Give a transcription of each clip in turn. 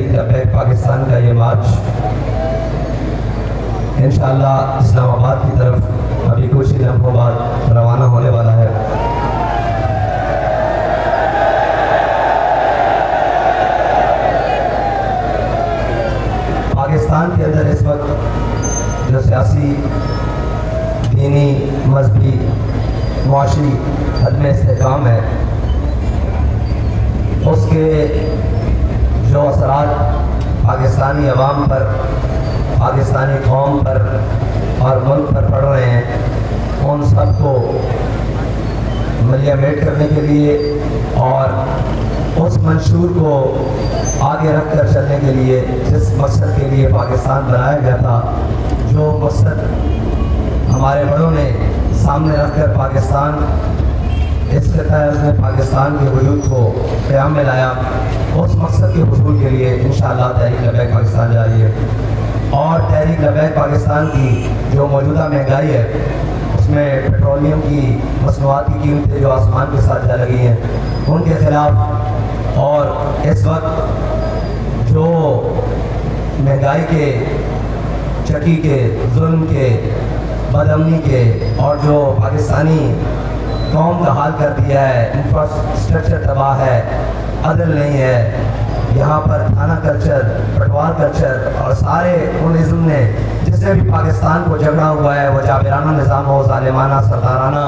تحریک لبیک پاکستان کا یہ مارچ انشاءاللہ اسلام آباد کی طرف ابھی کچھ ہی لمحوں بعد روانہ ہونے والا ہے۔ پاکستان کے اندر اس وقت جو سیاسی، دینی، مذہبی، معاشی عدم استحکام ہے، اس کے جو اثرات پاکستانی عوام پر، پاکستانی قوم پر اور ملک پر پڑ رہے ہیں، ان سب کو ملیامیٹ کرنے کے لیے اور اس منشور کو آگے رکھ کر چلنے کے لیے، جس مقصد کے لیے پاکستان بنایا گیا تھا، جو مقصد ہمارے بڑوں نے سامنے رکھ کر پاکستان اس خطۂ عظیم پاکستان کے وجود کو قیام میں لایا، اس مقصد کے حصول کے لیے انشاءاللہ تحریک لبیک پاکستان جاری ہے۔ اور تحریک لبیک پاکستان کی جو موجودہ مہنگائی ہے، اس میں پیٹرولیم کی مصنوعات کی قیمتیں جو آسمان کے ساتھ جا لگی ہیں، ان کے خلاف، اور اس وقت جو مہنگائی کے، چکی کے، ظلم کے، بد امنی کے، اور جو پاکستانی قوم کا حال کر دیا ہے، انفراسٹرکچر تباہ ہے، عدل نہیں ہے، یہاں پر تھانہ کلچر، پٹوار کلچر اور سارے ان ازم نے جس نے بھی پاکستان کو جھگڑا ہوا ہے، وہ جابرانہ نظام ہو، ظالمانہ، سردارانہ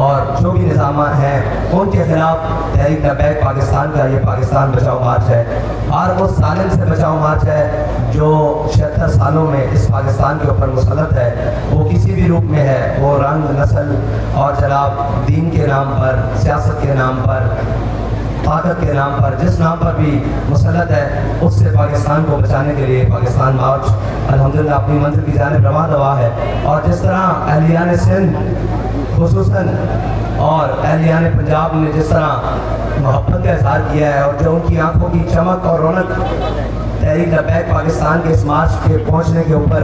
اور جو بھی نظامات ہیں، ان کے خلاف تحریک لبیک پاکستان کا یہ پاکستان بچاؤ مارچ ہے، اور اس ظالم سے بچاؤ مارچ ہے جو 76 سالوں میں اس پاکستان کے اوپر مسلط ہے، وہ کسی بھی روپ میں ہے، وہ رنگ، نسل اور جناب دین کے نام پر، سیاست کے نام پر، طاقت کے نام پر، جس نام پر بھی مسلط ہے، اس سے پاکستان کو بچانے کے لیے پاکستان مارچ الحمدللہ اپنی منزل کی جانب رواں دوا ہے۔ اور جس طرح اہلیان سندھ خصوصاً اور اہلیان پنجاب نے جس طرح محبت کا اظہار کیا ہے، اور جو ان کی آنکھوں کی چمک اور رونق تحریک لبیک پاکستان کے اس مارچ کے پہنچنے کے اوپر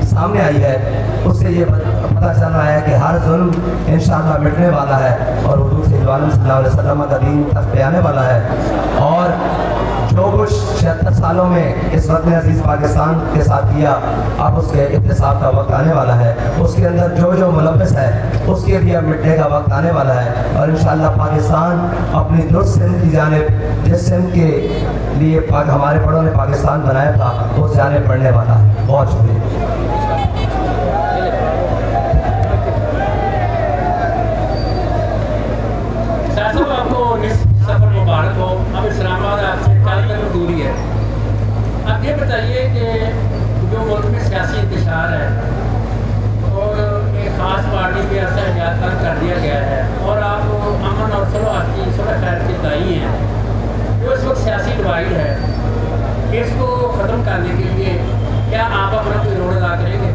سامنے آئی ہے، اس سے یہ پتہ چل رہا ہے کہ ہر ظلم انشاءاللہ مٹنے والا ہے، اور حضور صلی اللہ علیہ وسلم کا دین تک پہ آنے والا ہے، اور جو کچھ 76 سالوں میں اس وطن عزیز پاکستان کے ساتھ کیا، اب اس کے احتساب کا وقت آنے والا ہے، اس کے اندر جو جو ملوث ہے، اس کے بھی اب مٹنے کا وقت آنے والا ہے، اور انشاءاللہ پاکستان اپنی درست سمت کی جانب، جس سمت کے لیے ہمارے بڑوں نے پاکستان بنایا تھا، اس جانب بڑھنے والا ہے۔ بہت شکریہ۔ سفر مبارک ہو۔ اب اسلام آباد آپ سے 40 کلومیٹر دوری ہے۔ آپ یہ بتائیے کہ جو ملک میں سیاسی انتشار ہے اور ایک خاص پارٹی پہ ایسا احتیاط کر دیا گیا ہے، اور آپ امن اور صلح خیر کے دائی ہیں، جو اس وقت سیاسی ڈیوائڈ ہے، اس کو ختم کرنے کے لیے کیا آپ اپنا کوئی رول ادا کریں گے؟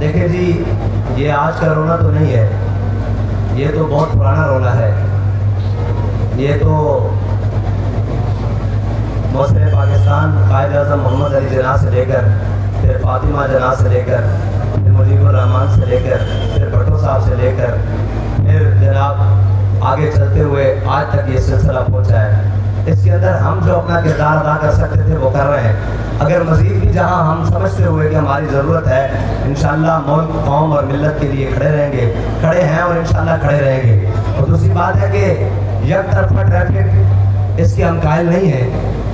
دیکھیں جی، یہ آج کا رونا تو نہیں ہے، یہ تو بہت پرانا رونا ہے۔ یہ تو محسن پاکستان قائد اعظم محمد علی جناح سے لے کر، پھر فاطمہ جناح سے لے کر، پھر مجیب الرحمان سے لے کر، پھر بھٹو صاحب سے لے کر، پھر جناب آگے چلتے ہوئے آج تک یہ سلسلہ پہنچا ہے۔ اس کے اندر ہم جو اپنا کردار ادا کر سکتے تھے وہ کر رہے ہیں۔ اگر مزید بھی جہاں ہم سمجھتے ہوئے کہ ہماری ضرورت ہے، انشاءاللہ ملک، قوم اور ملت کے لیے کھڑے رہیں گے، کھڑے ہیں اور انشاءاللہ کھڑے رہیں گے۔ اور دوسری بات ہے کہ یک طرفہ ٹریفک اس کے ہم قائل نہیں ہیں۔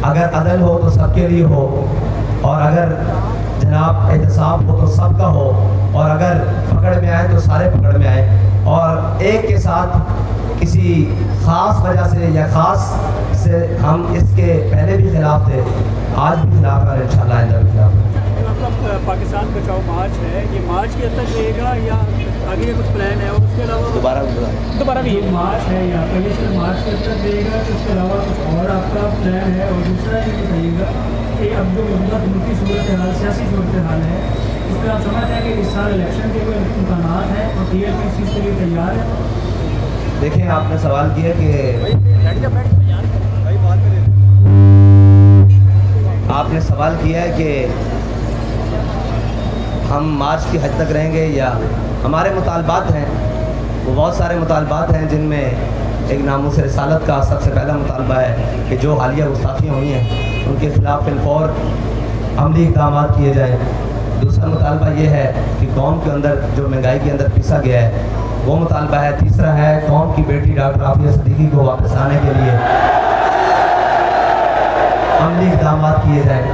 اگر عدل ہو تو سب کے لیے ہو، اور اگر جناب احتساب ہو تو سب کا ہو، اور اگر پکڑ میں آئے تو سارے پکڑ میں آئیں، اور ایک کے ساتھ کسی خاص وجہ سے یا خاص سے ہم اس کے پہلے بھی خلاف تھے، آج بھی خلاف ہے، اور انشاءاللہ آئندہ بھی خلاف ہے۔ پاکستان بچاؤ مارچ ہے، یہ مارچ کے تک رہے گا یا آگے کچھ پلان ہے؟ اور اس کے علاوہ دوبارہ بھی مارچ ہے یہاں پہ، یہ صرف مارچ کے تک رہے گا، اس کے علاوہ کچھ اور آپ کا پلان ہے؟ اور دوسرا یہ بتائیے گا کہ اب جو موجودہ ملکی صورتحال، سیاسی صورتحال ہے، اس پہ آپ سمجھتے ہیں کہ اس سال الیکشن کے کوئی امکانات ہیں اور ٹی ایل پی اس چیز کے لیے تیار ہے؟ دیکھیں، آپ نے سوال کیا کہ ہم مارچ کی حد تک رہیں گے، یا ہمارے مطالبات ہیں، وہ بہت سارے مطالبات ہیں جن میں ایک ناموس رسالت کا سب سے پہلا مطالبہ ہے کہ جو حالیہ گستاخیاں ہوئی ہیں ان کے خلاف فی الفور عملی اقدامات کیے جائیں۔ دوسرا مطالبہ یہ ہے کہ قوم کے اندر جو مہنگائی کے اندر پیسا گیا ہے وہ مطالبہ ہے۔ تیسرا ہے قوم کی بیٹی ڈاکٹر عافیہ صدیقی کو واپس آنے کے لیے عملی اقدامات کیے جائیں۔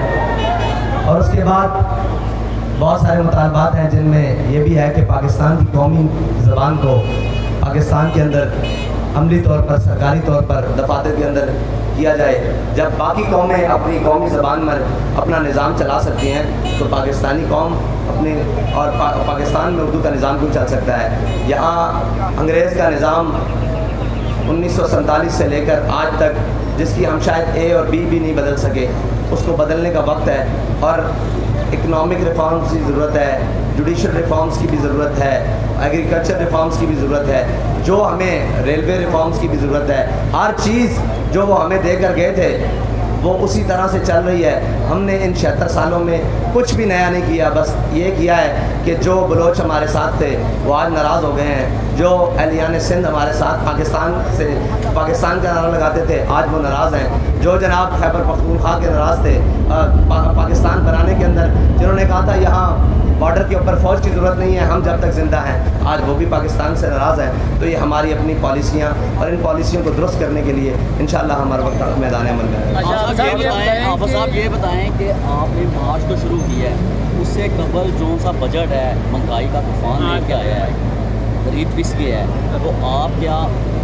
اور اس کے بعد بہت سارے مطالبات ہیں جن میں یہ بھی ہے کہ پاکستان کی قومی زبان کو پاکستان کے اندر عملی طور پر سرکاری طور پر دفاتر کے اندر کیا جائے۔ جب باقی قومیں اپنی قومی زبان میں اپنا نظام چلا سکتی ہیں تو پاکستانی قوم اپنے اور پاکستان میں اردو کا نظام کیوں چل سکتا ہے؟ یہاں انگریز کا نظام 1947 سے لے کر آج تک جس کی ہم شاید اے اور بی بھی نہیں بدل سکے، اس کو بدلنے کا وقت ہے۔ اور اکنامک ریفارمز کی ضرورت ہے، جوڈیشل ریفارمز کی بھی ضرورت ہے، ایگریکلچر ریفارمز کی بھی ضرورت ہے، جو ہمیں ریلوے ریفارمز کی بھی ضرورت ہے۔ ہر چیز جو وہ ہمیں دے کر گئے تھے وہ اسی طرح سے چل رہی ہے۔ ہم نے ان 76 سالوں میں کچھ بھی نیا نہیں کیا، بس یہ کیا ہے کہ جو بلوچ ہمارے ساتھ تھے وہ آج ناراض ہو گئے ہیں، جو اہلیان سندھ ہمارے ساتھ پاکستان کا نعرہ لگاتے تھے آج وہ ناراض ہیں، جو جناب خیبر پختونخوا کے ناراض تھے پاکستان بنانے کے اندر، جنہوں نے کہا تھا یہاں بارڈر کے اوپر فوج کی ضرورت نہیں ہے، ہم جب تک زندہ ہیں، آج وہ بھی پاکستان سے ناراض ہیں۔ تو یہ ہماری اپنی پالیسیاں اور ان پالیسیوں کو درست کرنے کے لیے انشاءاللہ ہمارا وقت میدان عمل میں ہے۔ حافظ صاحب یہ بتائیں کہ آپ نے مارچ تو شروع کیا ہے، اس سے قبل جو سا بجٹ ہے مہنگائی کا طوفان لے کے آیا ہے، غریب پس گیا ہے، تو آپ کیا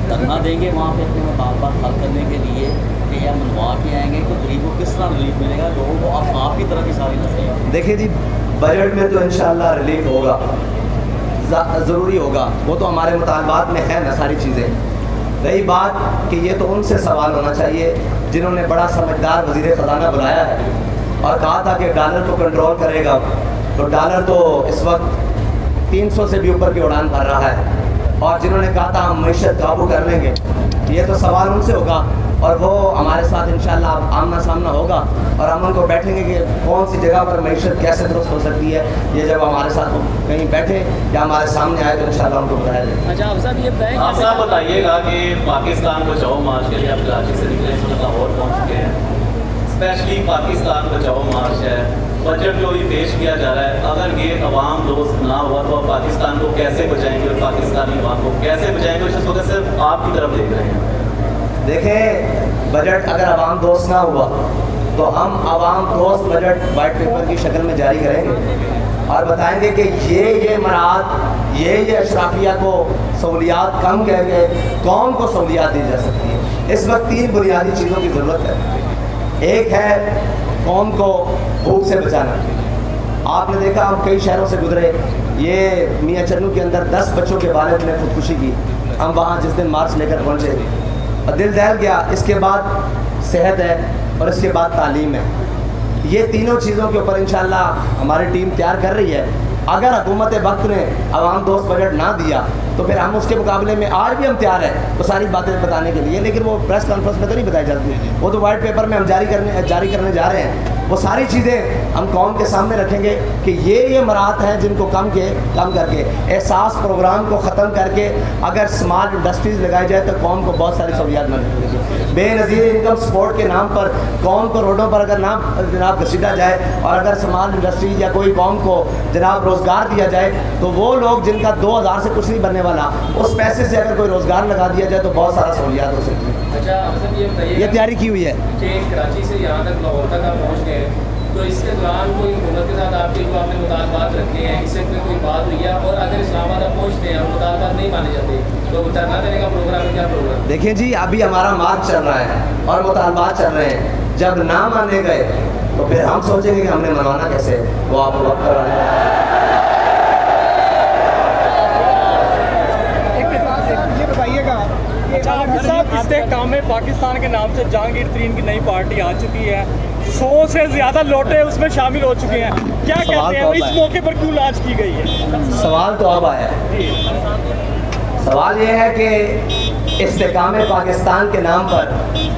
دھرنا دیں گے وہاں پہ اپنے مطالبات حل کرنے کے لیے کہ یا منوا کے آئیں گے؟ تو غریبوں کو کس طرح ریلیف ملے گا؟ لوگوں کو آپ کی طرف کی ساری نصیحت۔ دیکھیے جی، بجٹ میں تو انشاءاللہ ریلیف ہوگا، ضروری ہوگا، وہ تو ہمارے مطالبات میں ہے نا ساری چیزیں۔ رہی بات کہ یہ تو ان سے سوال ہونا چاہیے جنہوں نے بڑا سمجھدار وزیر خزانہ بلایا ہے اور کہا تھا کہ ڈالر کو کنٹرول کرے گا، تو ڈالر تو اس وقت 300 سے بھی اوپر کی اڑان بھر رہا ہے، اور جنہوں نے کہا تھا ہم معیشت قابو کر لیں گے، یہ تو سوال ان سے ہوگا، اور وہ ہمارے ساتھ انشاءاللہ آمنا سامنا ہوگا، اور ہم ان کو بیٹھیں گے کہ کون سی جگہ پر معیشت کیسے درست ہو سکتی ہے۔ یہ جب ہمارے ساتھ کہیں بیٹھے یا ہمارے سامنے آئے تو انشاءاللہ ان کو بتایا جائے۔ اچھا آپ صاحب یہ بتائیں، آپ صاحب بتائیے گا کہ پاکستان بچاؤ مارچ کے لیے آپ کراچی سے نکلے ہیں، لاہور پہنچ چکے ہیں، اسپیشلی پاکستان بچاؤ مارچ ہے، بجٹ جو بھی پیش کیا جا رہا ہے، اگر یہ عوام دوست نہ ہوا تو آپ پاکستان کو کیسے بچائیں گے اور پاکستانی عوام کو کیسے بچائیں گے؟ اس وقت صرف آپ کی طرف دیکھ رہے ہیں۔ دیکھیں، بجٹ اگر عوام دوست نہ ہوا تو ہم عوام دوست بجٹ وائٹ پیپر کی شکل میں جاری کریں گے اور بتائیں گے کہ یہ مراعات، یہ اشرافیہ کو سہولیات کم کر کے قوم کو سہولیات دی جا سکتی ہے۔ اس وقت 3 بنیادی چیزوں کی ضرورت ہے۔ ایک ہے قوم کو بھوک سے بچانا۔ آپ نے دیکھا ہم کئی شہروں سے گزرے، یہ میاں چنو کے اندر 10 بچوں کے والد نے خودکشی کی، ہم وہاں جس دن مارچ لے کر پہنچے دل دہل گیا۔ اس کے بعد صحت ہے اور اس کے بعد تعلیم ہے۔ یہ تینوں چیزوں کے اوپر انشاءاللہ ہماری ٹیم تیار کر رہی ہے۔ اگر حکومت وقت نے عوام دوست بجٹ نہ دیا تو پھر ہم اس کے مقابلے میں آج بھی ہم تیار ہیں وہ ساری باتیں بتانے کے لیے، لیکن وہ پریس کانفرنس میں تو نہیں بتائی جاتی، وہ تو وائٹ پیپر میں ہم جاری کرنے جا رہے ہیں۔ وہ ساری چیزیں ہم قوم کے سامنے رکھیں گے کہ یہ مراعات ہیں جن کو کم کر کے احساس پروگرام کو ختم کر کے اگر اسمارٹ انڈسٹریز لگائی جائے تو قوم کو بہت ساری سہولیات ملیں گی۔ بے نظیر انکم سپورٹ کے نام پر قوم کو روڈوں پر اگر نہ جناب گھسیٹا جائے اور اگر اسمارٹ انڈسٹریز یا کوئی قوم کو جناب روزگار دیا جائے تو وہ لوگ جن کا 2000 سے کچھ نہیں بننے والا، اس پیسے سے اگر کوئی روزگار لگا دیا جائے تو بہت سارا سہولیات ہو سکتی ہیں۔ اچھا آپ سب یہ بتائیے، یہ تیاری کی ہوئی ہے کہ کراچی سے یہاں تک لاہور تک آپ پہنچ گئے، تو اس کے دوران کوئی حکومت کے ساتھ آپ کے جو آپ نے مطالبات رکھے ہیں اس سے کوئی بات ہوئی ہے؟ اور اگر اسلام آباد آپ پہنچتے ہیں اور مطالبات نہیں مانے جاتے تو دھرنا دینے کا پروگرام ہے، کیا پروگرام؟ دیکھیں جی، ابھی ہمارا مارچ چل رہا ہے اور مطالبات چل رہے ہیں، جب نہ مانے گئے تو پھر ہم سوچیں گے کہ ہم نے منوانا کیسے، وہ آپ کو وقت کروانا۔ استحکام میں پاکستان کے نام سے جہانگیر ترین کی نئی پارٹی آ چکی ہے، 100 سے زیادہ لوٹے اس میں شامل ہو چکے ہیں، کیا کہتے ہیں اس موقع پر کیوں لانچ کی گئی ہے؟ سوال تو اب آیا ہے، سوال یہ ہے کہ استحکام پاکستان کے نام پر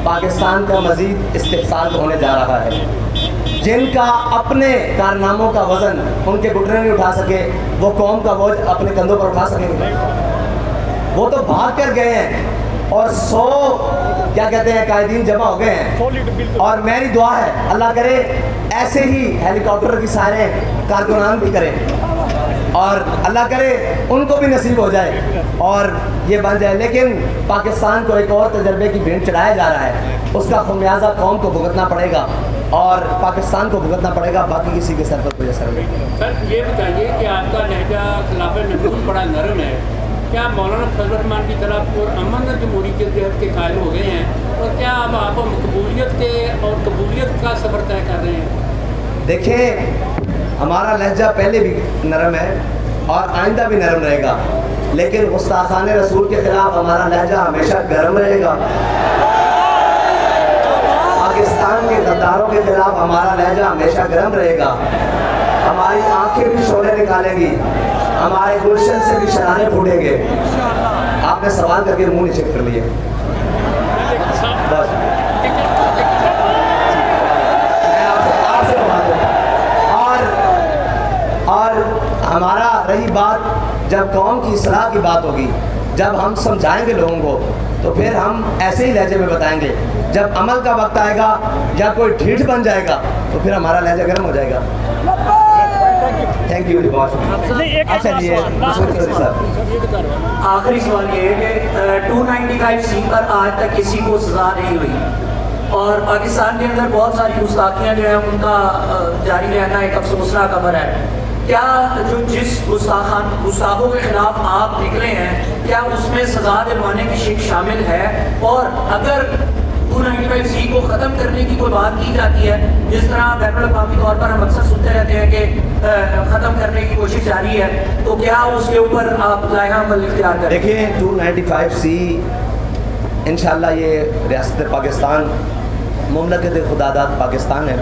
پاکستان کا مزید استحصال ہونے جا رہا ہے۔ جن کا اپنے کارناموں کا وزن ان کے گھٹنے نہیں اٹھا سکے وہ قوم کا بوجھ اپنے کندھوں پر اٹھا سکیں گے؟ وہ تو بھاگ کر گئے ہیں، اور 100 کیا کہتے ہیں قائدین جمع ہو گئے ہیں، اور میری دعا ہے اللہ کرے ایسے ہی ہیلی کاپٹر کی سارے کارکنان بھی کریں، اور اللہ کرے ان کو بھی نصیب ہو جائے اور یہ بن جائے. لیکن پاکستان کو ایک اور تجربے کی بھینٹ چڑھایا جا رہا ہے، اس کا خمیازہ قوم کو بھگتنا پڑے گا اور پاکستان کو بھگتنا پڑے گا، باقی کسی کے سر پر کوئی اثر نہیں. سر یہ بتائیے کہ آپ کا لہجہ خلاف نبوت بڑا نرم ہے، کیا مولانا فضل الرحمان کی طرف اور امن جمہوری کے جہد کے قائل ہو گئے ہیں، اور کیا اب آپ مقبولیت کے اور قبولیت کا سفر طے کر رہے ہیں؟ دیکھیں ہمارا لہجہ پہلے بھی نرم ہے اور آئندہ بھی نرم رہے گا، لیکن گستاخان رسول کے خلاف ہمارا لہجہ ہمیشہ گرم رہے گا. پاکستان کے غداروں کے خلاف ہمارا لہجہ ہمیشہ گرم رہے گا. ہماری آنکھیں بھی شعلے نکالیں گی، ہمارے گلشن سے بھی شرارے پھوٹیں گے. آپ نے سوال کر کے منہ نیچے کر لیے. بس اور ہمارا رہی بات جب قوم کی اصلاح کی بات ہوگی، جب ہم سمجھائیں گے لوگوں کو تو پھر ہم ایسے ہی لہجے میں بتائیں گے. جب عمل کا وقت آئے گا یا کوئی ڈھیٹ بن جائے گا تو پھر ہمارا لہجہ گرم ہو جائے گا. تھینک یو بہت. اچھا جی آخری سوال یہ ہے کہ 295C پر آج تک کسی کو سزا نہیں ہوئی، اور پاکستان کے اندر بہت ساری گستاخیاں جو ہیں ان کا جاری رہنا ایک افسوسناک خبر ہے. کیا جو جس گستاخوں کے خلاف آپ نکلے ہیں کیا اس میں سزا دلوانے کی شک شامل ہے؟ اور اگر 295C کو ختم کرنے کی کوئی بات کی جاتی ہے، جس طرح بین الاقوامی طور پر ہم اکثر سنتے رہتے ہیں کہ ختم کرنے کی کوشش جاری ہے، تو کیا اس کے اوپر آپ لائحہ عمل اختیار کریں؟ دیکھیں 295C انشاءاللہ یہ ریاست پاکستان مملکت خداداد پاکستان ہے،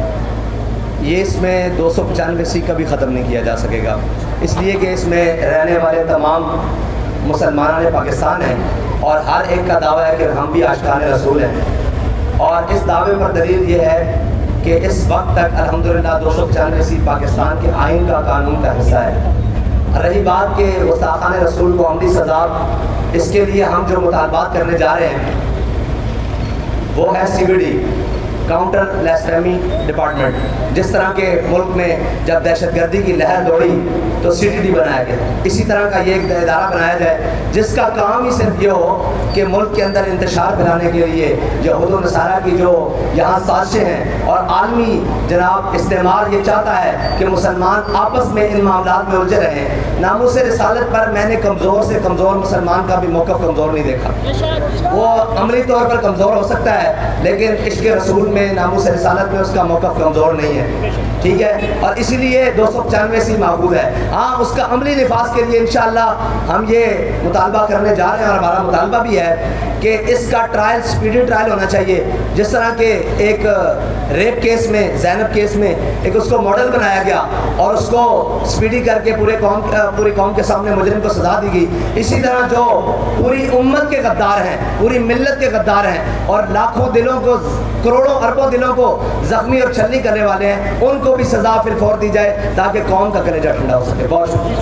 یہ اس میں 295C کا بھی ختم نہیں کیا جا سکے گا، اس لیے کہ اس میں رہنے والے تمام مسلمان پاکستان ہیں اور ہر ایک کا دعویٰ ہے کہ ہم بھی عاشقان رسول ہیں. اور اس دعوے پر دلیل یہ ہے کہ اس وقت تک الحمدللہ 295C پاکستان کے آئین کا قانون کا حصہ ہے. رہی بات کہ گستاخان رسول کو عملی سزا، اس کے لیے ہم جو مطالبات کرنے جا رہے ہیں وہ ہے CBD کاؤنٹر بلاسفیمی ڈپارٹمنٹ. جس طرح کے ملک میں جب دہشت گردی کی لہر دوڑی تو CTD بنایا گیا، اسی طرح کا یہ ایک ادارہ بنایا جائے جس کا کام ہی صرف یہ ہو کہ ملک کے اندر انتشار پھیلانے کے لیے یہود و نصارہ کی جو یہاں سازشیں ہیں، اور عالمی جناب استعمار یہ چاہتا ہے کہ مسلمان آپس میں ان معاملات میں الجھے رہیں. ناموس رسالت پر میں نے کمزور سے کمزور مسلمان کا بھی موقف کمزور نہیں دیکھا. وہ عملی طور پر کمزور ہو سکتا ہے لیکن عشق رسول میں، ناموس رسالت میں اس کا موقف کمزور نہیں ہے. ٹھیک ہے، اور اسی لیے 295C محفوظ ہے. ہاں اس کا عملی نفاذ کے لیے انشاءاللہ ہم یہ مطالبہ کرنے جا رہے ہیں، اور ہمارا مطالبہ بھی ہے کہ اس کا ٹرائل اسپیڈی ٹرائل ہونا چاہیے. جس طرح کہ ایک ریپ کیس میں، زینب کیس میں ایک اس کو ماڈل بنایا گیا اور اس کو اسپیڈی کر کے پوری قوم کے سامنے مجرم کو سزا دی گئی، اسی طرح جو پوری امت کے غدار ہیں، پوری ملت کے غدار ہیں اور لاکھوں دلوں کو، کروڑوں اربوں دلوں کو زخمی اور چھلنی کرنے والے ہیں، ان کو بھی سزا فی الفور دی جائے تاکہ قوم کا کلیجہ ٹھنڈا ہو سکے. بہت شکریہ.